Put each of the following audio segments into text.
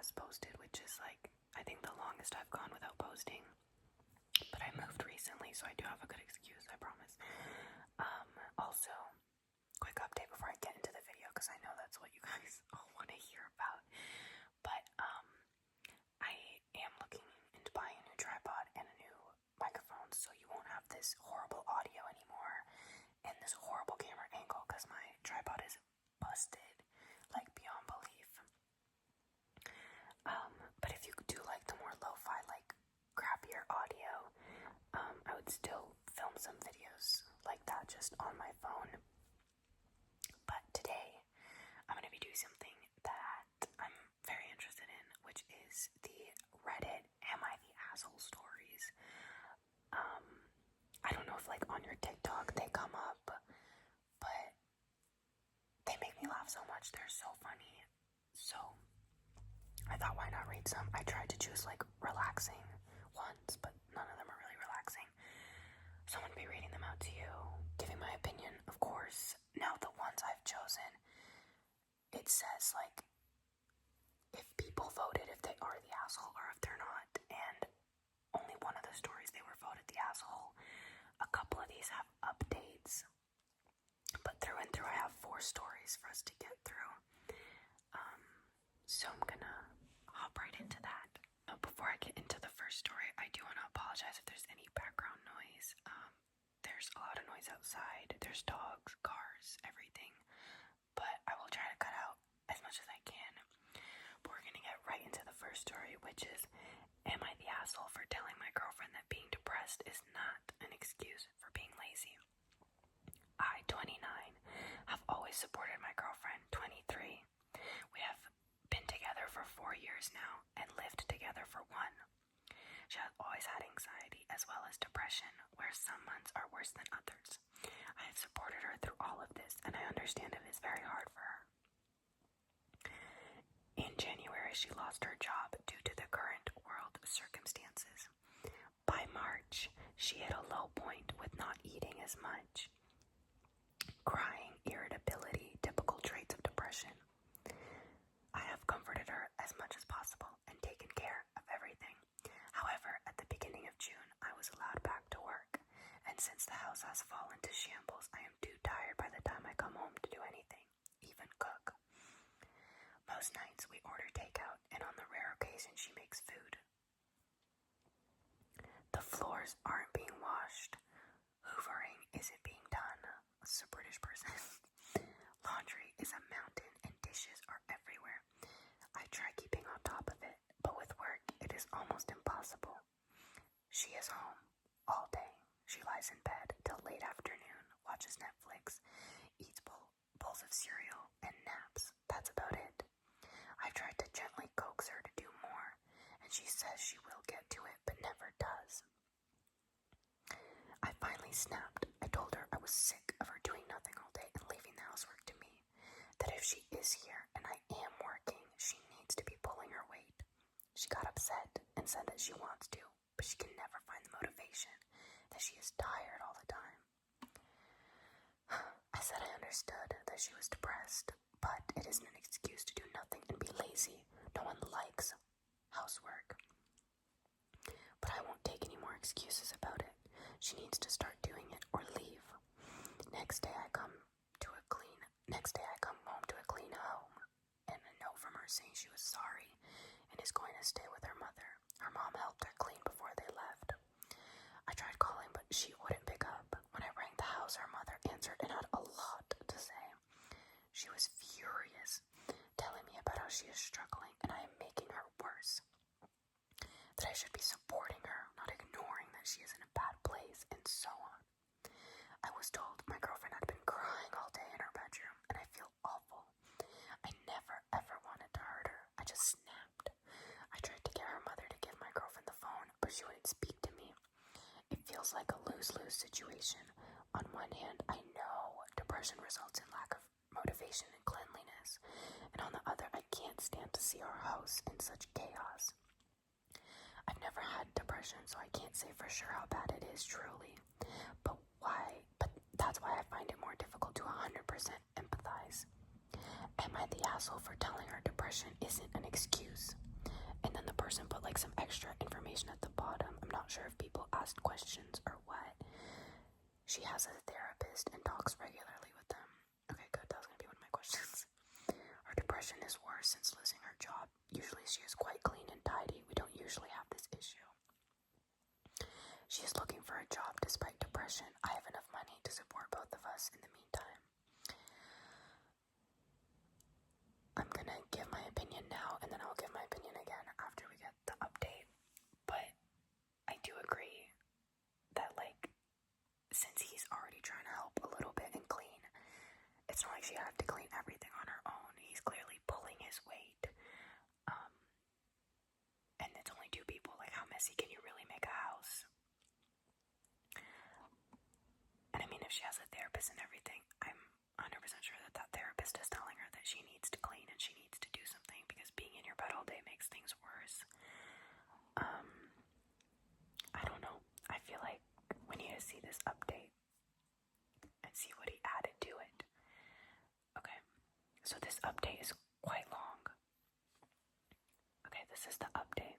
has posted, which is like, I think the longest I've gone without posting. But I moved recently, so I do have a good excuse, I promise. Also, quick update before I get into the video, because I know that's what you guys all want to hear about. But I am looking into buying a new tripod and a new microphone, so you won't have this horrible audio anymore and this horrible camera angle, because my tripod is busted, like beyond belief. But if you do like the more lo-fi, like crappier audio, I would still film some videos like that just on my phone. But today, I'm going to be doing something that I'm very interested in, which is the Reddit Am I the Asshole stories. I don't know if like on your TikTok they come up, but they make me laugh so much. They're so funny. So I thought, why not read some? I tried to choose like relaxing ones, but none of them are really relaxing. So I'm going to be reading them out to you, giving my opinion, of course. Now the ones I've chosen, it says like if people voted if they are the asshole or if they're not, and only one of the stories they were voted the asshole. A couple of these have updates, but through and through I have 4 stories for us to get through. So I'm gonna hop right into that. Before I get into the first story, I do want to apologize if there's any background noise. There's a lot of noise outside. There's dogs, cars, everything. But I will try to cut out as much as I can. But we're gonna get right into the first story, which is, am I the asshole for telling my girlfriend that being depressed is not an excuse for being lazy? I, 29, have always supported my girlfriend, 23. We have been together for 4 years now and lived together for 1. She has always had anxiety as well as depression, where some months are worse than others. I have supported her through all of this, and I understand it is very hard for her. In January, she lost her job due to the current world circumstances. By March, she hit a low point with not eating as much, crying, irritability, typical traits of depression. I have comforted her as much as possible and taken care of everything. However, at the beginning of June, I was allowed back to work, and since the house has fallen to shambles, I am too tired by the time I come home to do anything, even cook. Most nights we order takeout, and on the rare occasion she makes food. The floors aren't being washed. Hoovering isn't being done. This is a British person. Laundry is a mountain and dishes are everywhere. I try keeping on top of it, but with work it is almost impossible. She is home all day. She lies in bed till late afternoon, watches Netflix, eats bowls of cereal, and naps. That's about it. I've tried to gently coax her to do more, and she says she will get to it, but never does. I finally snapped. I told her I was sick of her doing nothing all day and leaving the housework to me. That if she is here and I am working, she needs to be pulling her weight. She got upset and said that she wants to, but she can never find the motivation, that she is tired all the time. I said I understood that she was depressed, but it isn't an excuse to do nothing and be lazy. No one likes housework. But I won't take any more excuses about it. She needs to start doing it or leave. Next day I come home to a clean home and a note from her saying she was sorry and is going to stay with her mother. Her mom helped her clean before they left. I tried calling, but she wouldn't pick up. When I rang the house, her mother answered and had a lot to say. She was furious, telling me about how she is struggling and I am making her worse. That I should be supporting her, not ignoring that she is in a bad place, and so on. I was told my girlfriend had been crying all day in her bedroom, and I feel awful. I never ever wanted to hurt her. I just snapped. I tried to get her mother to give my girlfriend the phone, but she wouldn't speak to me. It feels like a lose-lose situation. On one hand, I know depression results in lack of motivation and cleanliness, and on the other, I can't stand to see our house in such chaos. I've never had depression, so I can't say for sure how bad it is truly. But that's why I find it more difficult to 100% empathize. Am I the asshole for telling her depression isn't an excuse? then the person put like some extra information at the bottom. I'm not sure if people asked questions or what. She has a therapist and talks regularly with them. Okay, good. That was going to be one of my questions. Her depression is worse since losing her job. Usually she is quite clean and tidy. We don't usually have this issue. She is looking for a job despite depression. I have enough money to support both of us in the meantime. I'm going to give my opinion now, and then I'll give my opinion again after we get the update. But I do agree that, like, since he's already trying to help a little bit and clean, it's not like she had to clean everything on her own. He's clearly pulling his weight. And it's only 2 people. Like, how messy can you really make a house? And I mean, if she has a therapist and everything, I'm 100% sure that that therapist is telling her that she needs to clean and she needs to do something, because being in your bed all day makes things worse. I don't know. I feel like we need to see this update and see what he added to it. Okay, so this update is quite long. Okay, this is the update.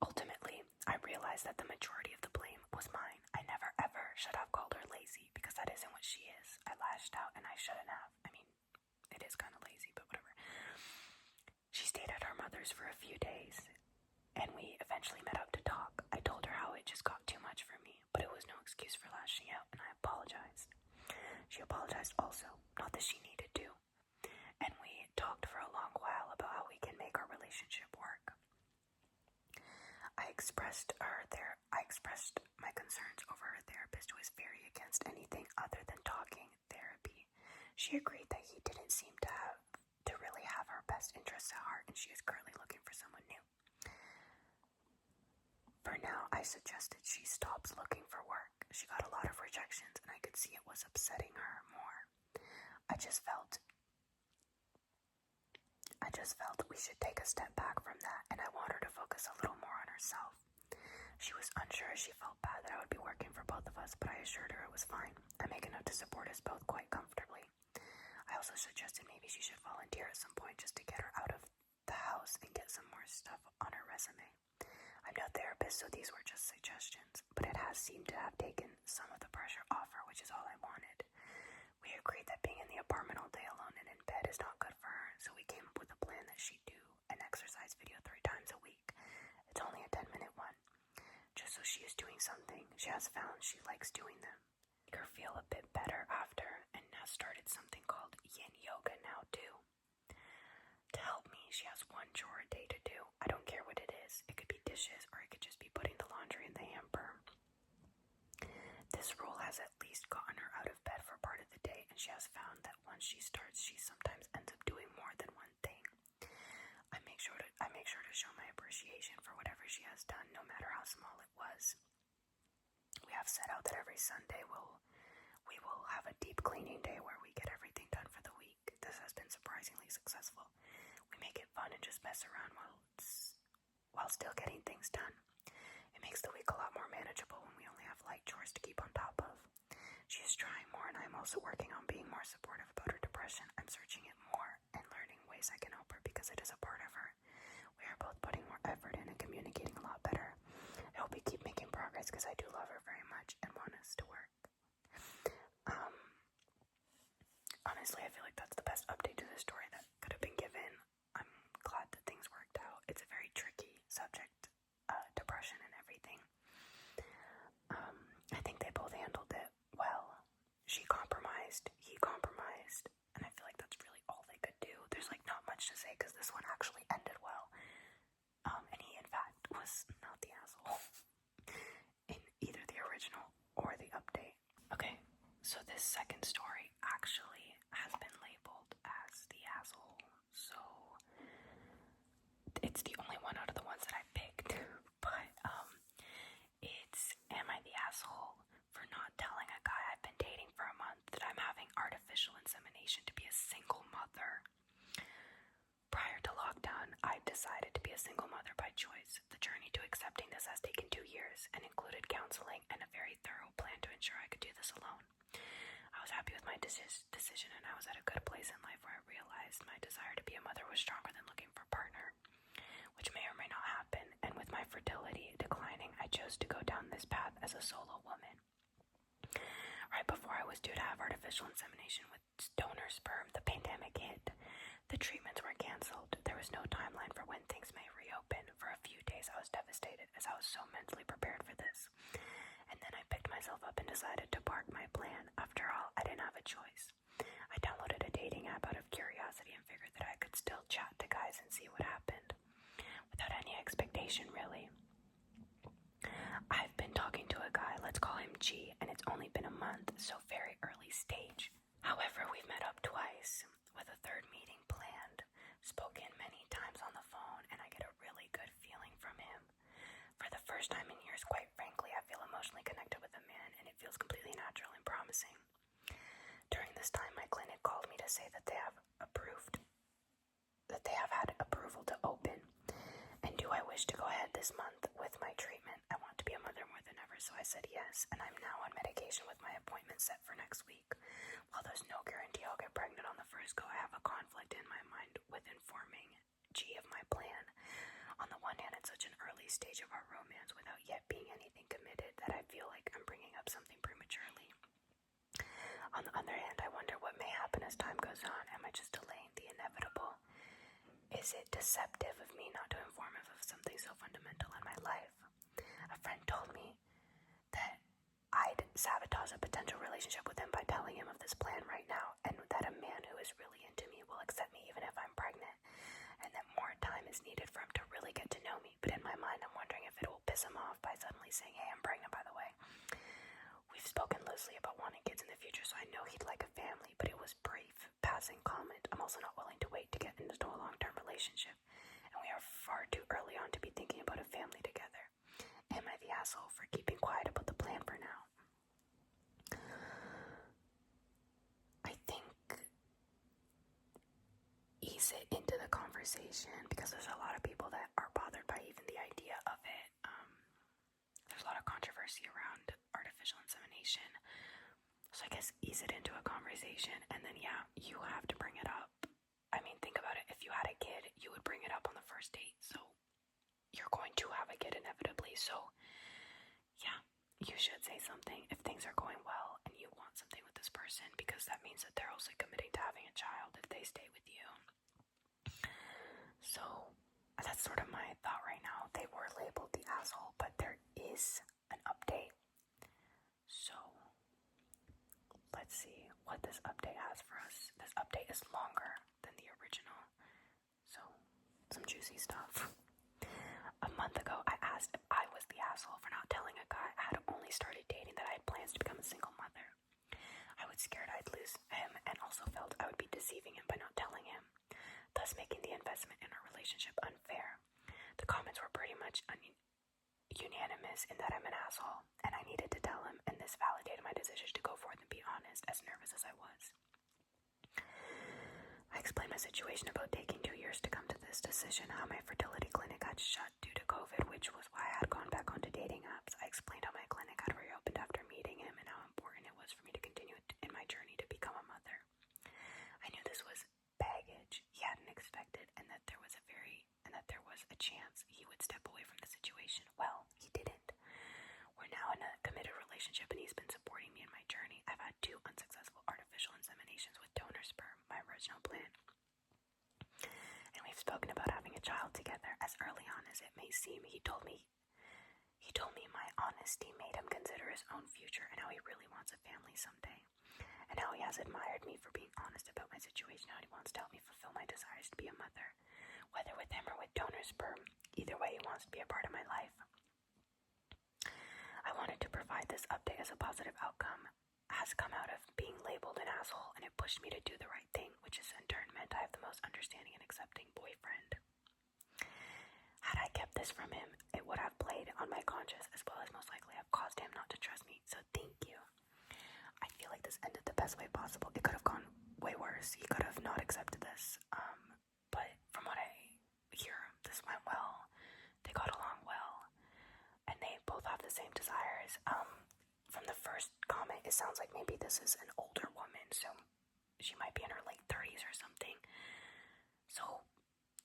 Ultimately, I realized that the majority of the blame was mine. I never ever should have called her lazy, because that isn't what she is. I lashed out and I shouldn't have. I mean, it is kind of lazy, but whatever. She stayed at her mother's for a few days, and we eventually met up to talk. I told her how it just got too much for me, but it was no excuse for lashing out, and I apologized. She apologized also, not that she needed to, and we talked for a long while about how we can make our relationship work. I expressed my concerns over her therapist, who was very against anything other than talking therapy. She agreed that he didn't seem to really have her best interests at heart, and she is currently looking for someone new. For now, I suggested she stops looking for work. She got a lot of rejections, and I could see it was upsetting her more. I just felt we should take a step back from that, and I want her to focus a little more on herself. She was unsure as she felt bad that I would be working for both of us, but I assured her it was fine. I make enough to support us both quite comfortably. I also suggested maybe she should volunteer at some point just to get her out of the house and get some more stuff on her resume. I'm no therapist, so these were just suggestions, but it has seemed to have taken some of the pressure off her, which is all I wanted. We agreed that being in the apartment all day alone and in bed is not good for her, so we came up with a plan that she'd do an exercise video 3 times a week. It's only a 10-minute one, just so she is doing something. She has found she likes doing them. Make her feel a bit better after, and has started something called yin yoga now too. To help me, she has 1 chore a day to do. I don't care what it is. It could be dishes, or it could just be putting the laundry in the hamper. This rule has at least gotten her out of bed for part of the day, and she has found that once she starts, she sometimes ends up doing more than one thing. I make sure to show my appreciation for whatever she has done, no matter how small it was. We have set out that every Sunday we will have a deep cleaning day where we get everything done for the week. This has been surprisingly successful. We make it fun and just mess around while still getting things done. It makes the week a lot more manageable when we only have light chores to keep on top of. She is trying more, and I'm also working on being more supportive about her depression. I'm searching it more and learning ways I can help her, because it is a part of her. We are both putting more effort in and communicating a lot better. I hope we keep making progress, because I do love her very much and want us to work. Honestly, I feel like that's the best update to this story that could have been given. I'm glad that things worked out. It's a very tricky subject, depression and everything. I think they both handled it well. She compromised, he compromised, and I feel like that's really all they could do. There's like not much to say, because this one actually ended well. And he in fact was not the asshole in either the original or the update. Okay, so this second story actually has been labeled as the asshole, so it's the only one out of the ones that I picked, but it's, am I the asshole for not telling a guy I've been dating for a month that I'm having artificial insemination to be a single mother? Prior to lockdown, I decided to be a single mother by choice. The journey to accepting this has taken 2 years and included counseling and a very thorough plan to ensure I could do this alone. I was happy with my decision, and I was at a good place in life where I realized my desire to be a mother was stronger than looking for a partner, which which may or may not happen, and with my fertility declining, I chose to go down this path as a solo woman. Right before I was due to have artificial insemination with donor sperm, the pandemic hit. The treatments were canceled. There was no timeline for when things may reopen. For a few days, I was devastated as I was so mentally prepared for this. And then I picked myself up and decided to park my plan. After all, I didn't have a choice. I downloaded a dating app out of curiosity and figured that I could still chat to guys and see what happened. Without any expectation, really. I've been talking to a guy, let's call him G, and it's only been a month, so very early stage. However, we've met up twice, with a third meeting planned, spoken many times on the phone, and I get a really good feeling from him. For the first time in years, quite frankly, I feel emotionally connected with a man, and it feels completely natural and promising. During this time, my clinic called me to say that they have had approval to open. And do I wish to go ahead this month with my treatment? I want to be a mother more than ever, so I said yes, and I'm now on medication with my appointment set for next week. While there's no guarantee I'll get pregnant on the first go, I have a conflict in my mind with informing G of my plan. On the one hand, it's such an early stage of our romance without yet being anything committed that I feel like I'm bringing up something prematurely. On the other hand, I wonder what may happen as time goes on. Am I just delaying the inevitable? Is it deceptive of me not to inform him of something so fundamental in my life? A friend told me that I'd sabotage a potential relationship with him by telling him of this plan right now, and that a man who is really into me will accept me even if I'm pregnant, and that more time is needed for him to really get to know me. But in my mind, I'm wondering if it will piss him off by suddenly saying, hey, I'm pregnant, by the way. We've spoken loosely about wanting kids in the future, so I know he'd like a family, but it was brief, passing comment. I'm also not willing to wait to get into a long-term relationship, and we are far too early on to be thinking about a family together. Am I the asshole for keeping quiet about the plan for now? I think ease it into the conversation, because there's a lot of people that are bothered by even the idea of it. There's a lot of controversy around artificial insemination. So I guess ease it into a conversation, and then yeah, you have to bring it up. I mean, think about it. If you had a kid, you would bring it up on the first date. So you're going to have a kid inevitably. So yeah, you should say something if things are going well and you want something with this person, because that means that they're also committing to having a child if they stay with you. So that's sort of my thought right now. They were labeled the asshole, but there is an update. So let's see what this update has for us. This update is longer than the original, so some juicy stuff. A month ago, I asked if I was the asshole for not telling a guy I had only started dating that I had plans to become a single mother. I was scared I'd lose him, and also felt I would be deceiving him by not telling him, thus making the investment in our relationship unfair. The comments were pretty much unanimous in that I'm an asshole, and I needed to tell him, and this validated my decision to go forth and be honest, as nervous as I was. I explained my situation about taking 2 years to come to this decision, how my fertility clinic had shut due to COVID, which was why I had gone back onto dating apps. I explained how my clinic had reopened after meeting him, and how important it was for me to continue in my journey to become a mother. I knew this was baggage he hadn't expected, and that there was a chance he would step away from the situation. Well, he didn't. We're now in a committed relationship, and he's been supporting me in my journey. I've had 2 unsuccessful artificial inseminations with donor sperm, my original plan. And we've spoken about having a child together. As early on as it may seem, he told me my honesty made him consider his own future, and how he really wants a family someday. And how he has admired me for being honest about my situation, how he wants to help me fulfill my desires to be a mother. Whether with him or with donor sperm, either way he wants to be a part of my life. I wanted to provide this update as a positive outcome has come out of being labeled an asshole, and it pushed me to do the right thing, which has in turn meant I have the most understanding and accepting boyfriend. Had I kept this from him, it would have played on my conscience, as well as most likely have caused him not to trust me, so thank you. I feel like this ended the best way possible. It could have gone way worse. He could have not accepted this, but from what I hear, this went well. They got along well, and they both have the same desires. From the first comment, it sounds like maybe this is an older woman, so she might be in her late 30s or something. So,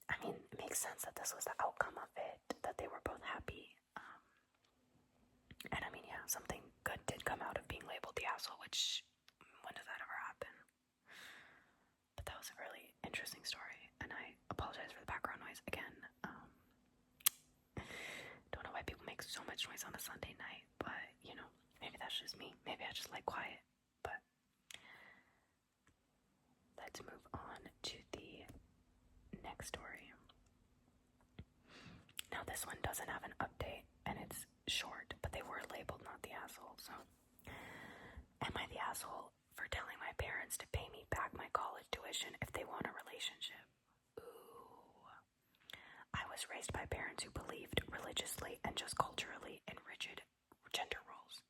I mean, it makes makes sense that this was the outcome of it, that they were both happy. And I mean, yeah, something good did come out of being labeled the asshole, which, when does that ever happen? But that was a really interesting story, and I apologize for the background noise again. Don't know why people make so much noise on a Sunday night, but, you know, maybe that's just me. Maybe I just like quiet. But let's move on to the next story. Now, this one doesn't have an update, and it's short, but they were labeled not the asshole, so. Am I the asshole for telling my parents to pay me back my college tuition if they want a relationship? Ooh. I was raised by parents who believed religiously and just culturally in rigid gender roles.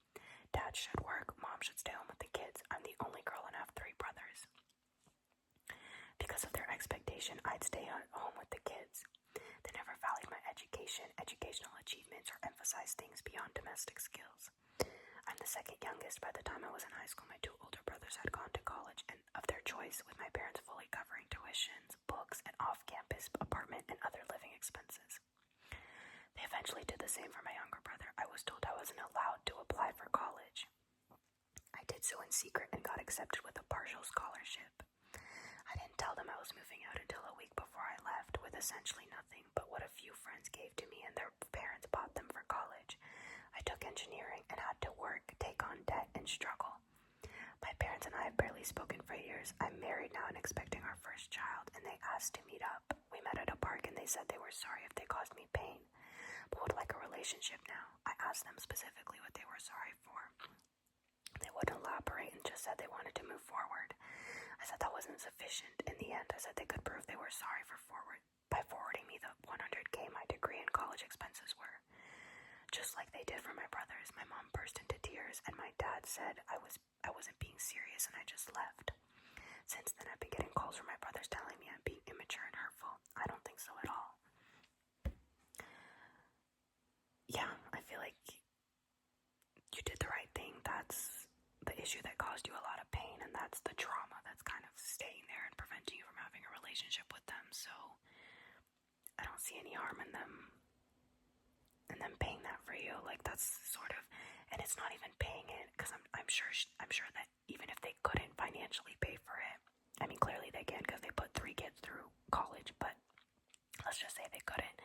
Dad should work, mom should stay home with the kids. I'm the only girl and I have 3 brothers. Because of their expectation, I'd stay at home with the kids. They never valued my education, educational achievements, or emphasized things beyond domestic skills. I'm the second youngest. By the time I was in high school, my 2 older brothers had gone to college and of their choice, with my parents fully covering tuitions, books, and off-campus apartment and other living expenses. They eventually did the same for my younger brother. I was told I wasn't allowed to apply for college. I did so in secret and got accepted with a partial scholarship. I didn't tell them I was moving out until a week before I left, with essentially nothing but what a few friends gave to me, and their parents bought them for college. I took engineering and had to work, take on debt, and struggle. My parents and I have barely spoken for years. I'm married now and expecting our first child, and they asked to meet up. We met at a park and they said they were sorry if they caused me pain, but would like a relationship now. I asked them specifically what they were sorry for. They wouldn't elaborate and just said they wanted to move forward. I said that wasn't sufficient. In the end, I said they could prove they were sorry by forwarding me the $100K my degree and college expenses were. Just like they did for my brothers, my mom burst into tears, and my dad said I wasn't being serious and I just left. Since then, I've been getting calls from my brothers telling me I'm being immature and hurtful. I don't think so at all. Yeah, I feel like you did the right thing. That's the issue that caused you a lot of pain, and that's the trauma that's kind of staying there and preventing you from having a relationship with them. So I don't see any harm in them paying that for you. Like, that's sort of, and it's not even paying it, because I'm sure that even if they couldn't financially pay for it, I mean, clearly they can because they put 3 kids through college, but let's just say they couldn't.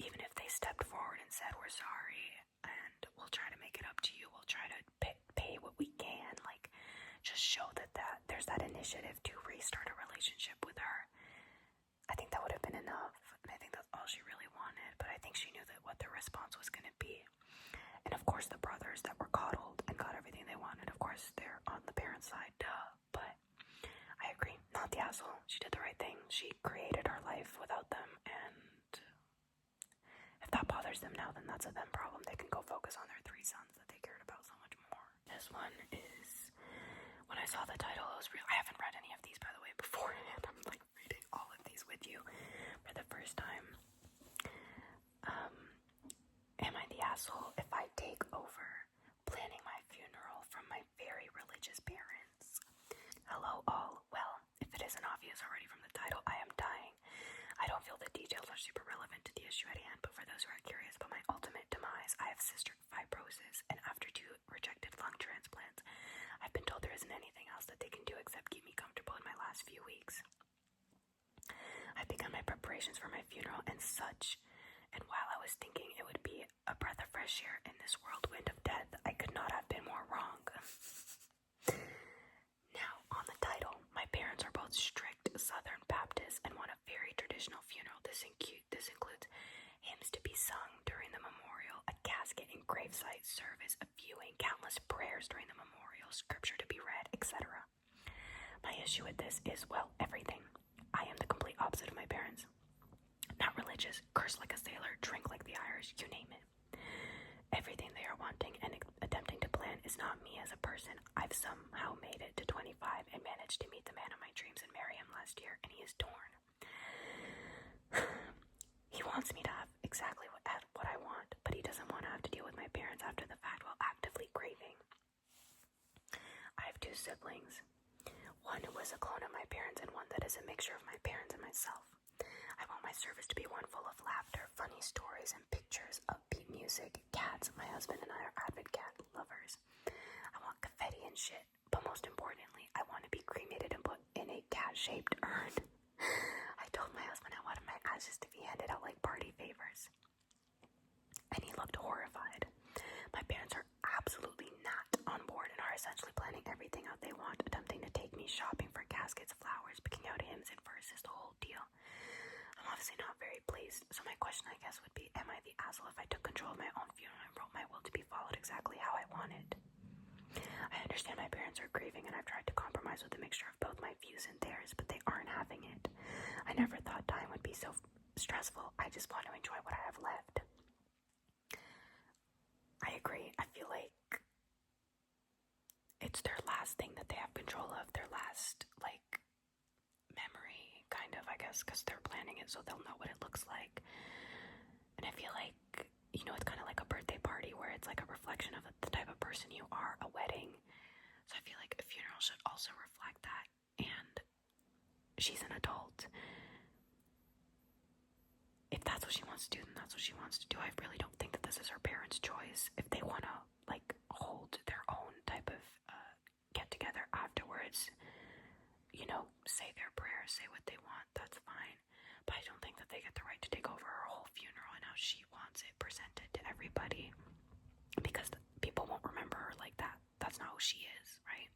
Even if they stepped forward and said, we're sorry and we'll try to make it up to you, we'll try to pay what we can, like, just show that there's that initiative to restart a relationship with her. I think that would have been enough, and I think that's all she really wanted, but I think she knew that what the response was going to be. And of course, the brothers that were coddled and got everything they wanted, of course, they're on the parents' side, duh. But I agree, not the asshole. She did the right thing. She created her life without them, and if that bothers them now, then that's a them problem. They can go focus on their 3 sons that they cared about so much more. This one is, when I saw the title, it was real. I haven't read any of these, by the way, beforehand. I'm like reading all of these with you for the first time. Am I the asshole if I take over planning my funeral from my very religious parents? Hello all. Well, if it isn't obvious already from the title, I am dying. I don't feel the details are super relevant to the issue at hand, but for those who are curious about my ultimate demise, I have cystic fibrosis, and after 2 rejected lung transplants, I've been told there isn't anything else that they can do except keep me comfortable in my last few weeks. I've begun my preparations for my funeral and such, and while I was thinking it would be a breath of fresh air in this whirlwind of death, I could not have been more wrong. Now, on the title, my parents are both strict Southern Baptists and want a very traditional funeral. This includes hymns to be sung during the memorial, a casket and gravesite service, a viewing, countless prayers during the memorial, scripture to be read, etc. My issue with this is, well, everything. I am the complete opposite of my parents. Not religious, curse like a sailor, drink like the Irish, you name it. Everything they are wanting and attempting to plan is not me as a person. I've somehow made it to 25 and managed to meet the man of my dreams and marry him last year, and he is torn. He wants me to have exactly what I want, but he doesn't want to have to deal with my parents after the fact while actively grieving. I have 2 siblings. One who was a clone of my parents and one that is a mixture of my parents and myself. I want my service to be one full of laughter, funny stories, and pictures, upbeat music, cats. My husband and I are avid cat lovers. I want confetti and shit, but most importantly, I want to be cremated and put in a cat-shaped urn. I told my husband I wanted my ashes to be handed out like party favors, and he looked horrified. My parents are absolutely not on board and are essentially planning everything out they want, attempting to take me shopping for caskets, flowers, picking out hymns and verses, the whole deal. I'm obviously not very pleased, so my question I guess would be, am I the asshole if I took control of my own funeral and wrote my will to be followed exactly how I wanted? I understand my parents are grieving and I've tried to compromise with a mixture of both my views and theirs, but they aren't having it. I never thought dying would be so stressful. I just want to enjoy what I have left. I agree. I feel like it's their last thing that they have control of, their last, memory, kind of, I guess, because they're planning it so they'll know what it looks like. And I feel like, it's kind of like a birthday party where it's like a reflection of the type of person you are, a wedding. So I feel like a funeral should also reflect that. And she's an adult. If that's what she wants to do, then that's what she wants to do. I really don't think that this is her parents' choice. If they want to, hold their own type of get-together afterwards, say their prayers, say what they want, that's fine. But I don't think that they get the right to take over her whole funeral and how she wants it presented to everybody. Because people won't remember her like that. That's not who she is, right?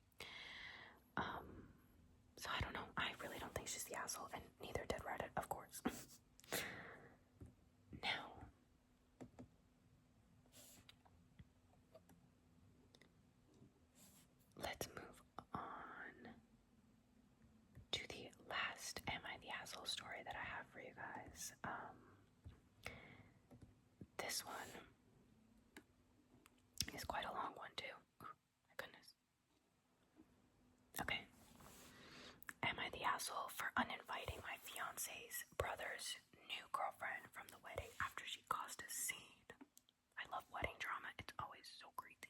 So I don't know. I really don't think she's the asshole, and neither did Reddit, of course. Now, let's move on to the last Am I the Asshole story that I have for you guys. This one is quite a long one too. Oh, my goodness. Okay. Am I the asshole for uninviting my fiance's brother's new girlfriend from the wedding after she caused a scene? I love wedding drama. It's always so crazy.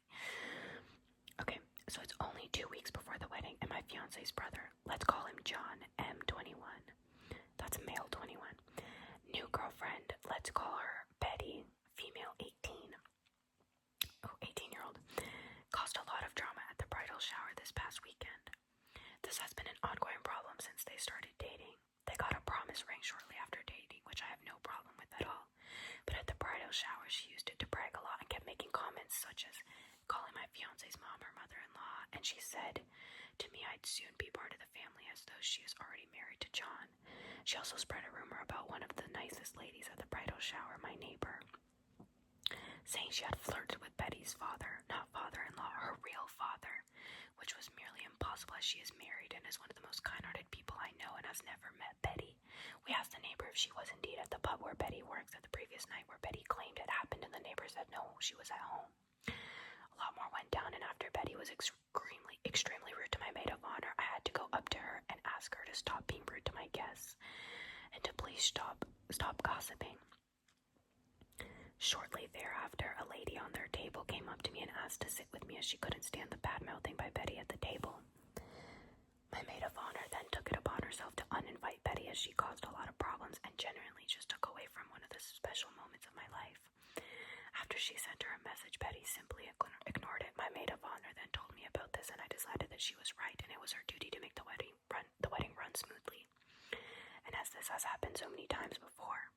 Okay, so it's only 2 weeks before the wedding, and my fiance's brother, let's call him John, M21. That's male 21. New girlfriend, let's call her Betty, female 18. 18-year-old, caused a lot of drama at the bridal shower this past weekend. This has been an ongoing problem since they started dating. They got a promise ring shortly after dating, which I have no problem with at all. But at the bridal shower, she used it to brag a lot and kept making comments such as calling my fiance's mom her mother-in-law, and she said to me I'd soon be part of the family as though she is already married to John. She also spread a rumor about one of the nicest ladies at the bridal shower, my neighbor, saying she had flirted with Betty's father, not father-in-law, her real father, which was merely impossible as she is married and is one of the most kind-hearted people I know and has never met Betty. We asked the neighbor if she was indeed at the pub where Betty works at the previous night where Betty claimed it happened, and the neighbor said no, she was at home. A lot more went down, and after Betty was extremely rude to my maid of honor, I had to go up to her and ask her to stop being rude to my guests and to please stop gossiping. Shortly thereafter, a lady on their table came up to me and asked to sit with me as she couldn't stand the bad-mouthing by Betty at the table. My maid of honor then took it upon herself to uninvite Betty as she caused a lot of problems and genuinely just took away from one of the special moments of my life. After she sent her a message, Betty simply ignored it. My maid of honor then told me about this, and I decided that she was right and it was her duty to make the wedding run smoothly. And as this has happened so many times before,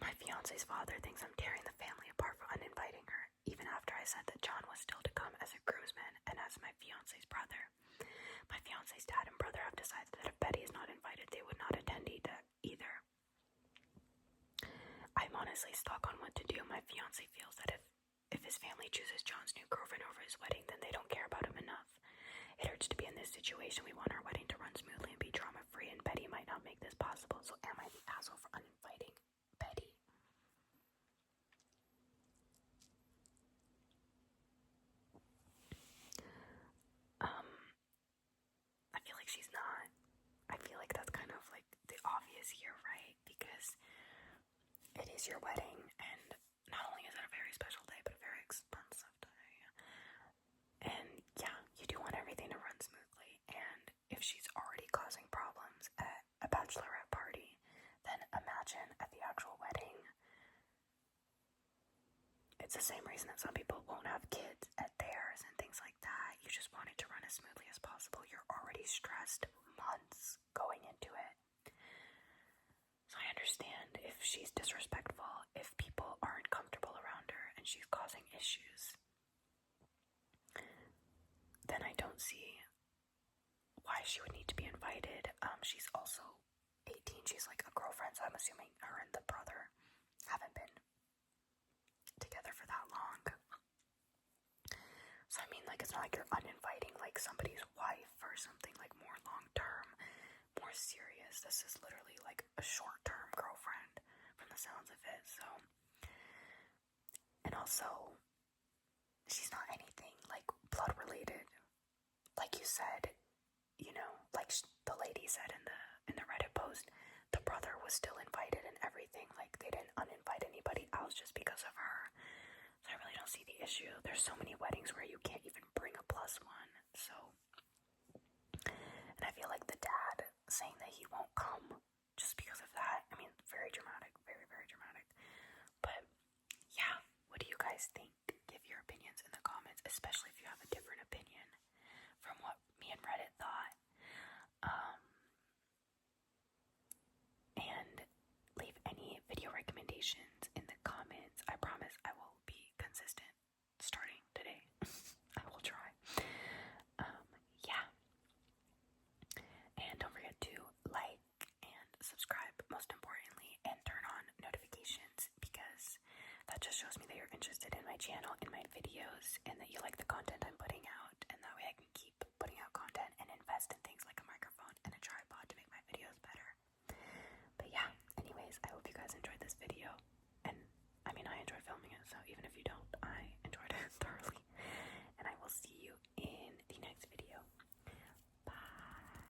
my fiance's father thinks I'm tearing the family apart for uninviting her, even after I said that John was still to come as a groomsman and as my fiance's brother. My fiance's dad and brother have decided that if Betty is not invited, they would not attend either. I'm honestly stuck on what to do. My fiance feels that if his family chooses John's new girlfriend over his wedding, then they don't care about him enough. It hurts to be in this situation. We want our wedding to run smoothly and be drama-free, and Betty might not make this possible, so am I the asshole for uninviting Betty? I feel like she's not. I feel like that's kind of like the obvious here, right? Because it is your wedding, and not only is it a very special day, but a very expensive day. And yeah, you do want everything to run smoothly, and if she's already causing problems, it's the same reason that some people won't have kids at theirs and things like that. You just want it to run as smoothly as possible. You're already stressed months going into it. So I understand if she's disrespectful, if people aren't comfortable around her and she's causing issues, then I don't see why she would need to be invited. She's also 18. She's like a girlfriend, so I'm assuming her and the brother haven't been together for that long. So I mean, like, it's not like you're uninviting like somebody's wife or something like more long term, more serious. This is literally like a short term girlfriend from the sounds of it. So, and also, she's not anything like blood related. Like you said, you know, like the lady said in the Reddit post, the brother was still invited and everything. Like, they didn't uninvite anybody else just because of her. So I really don't see the issue. There's so many weddings where you can't even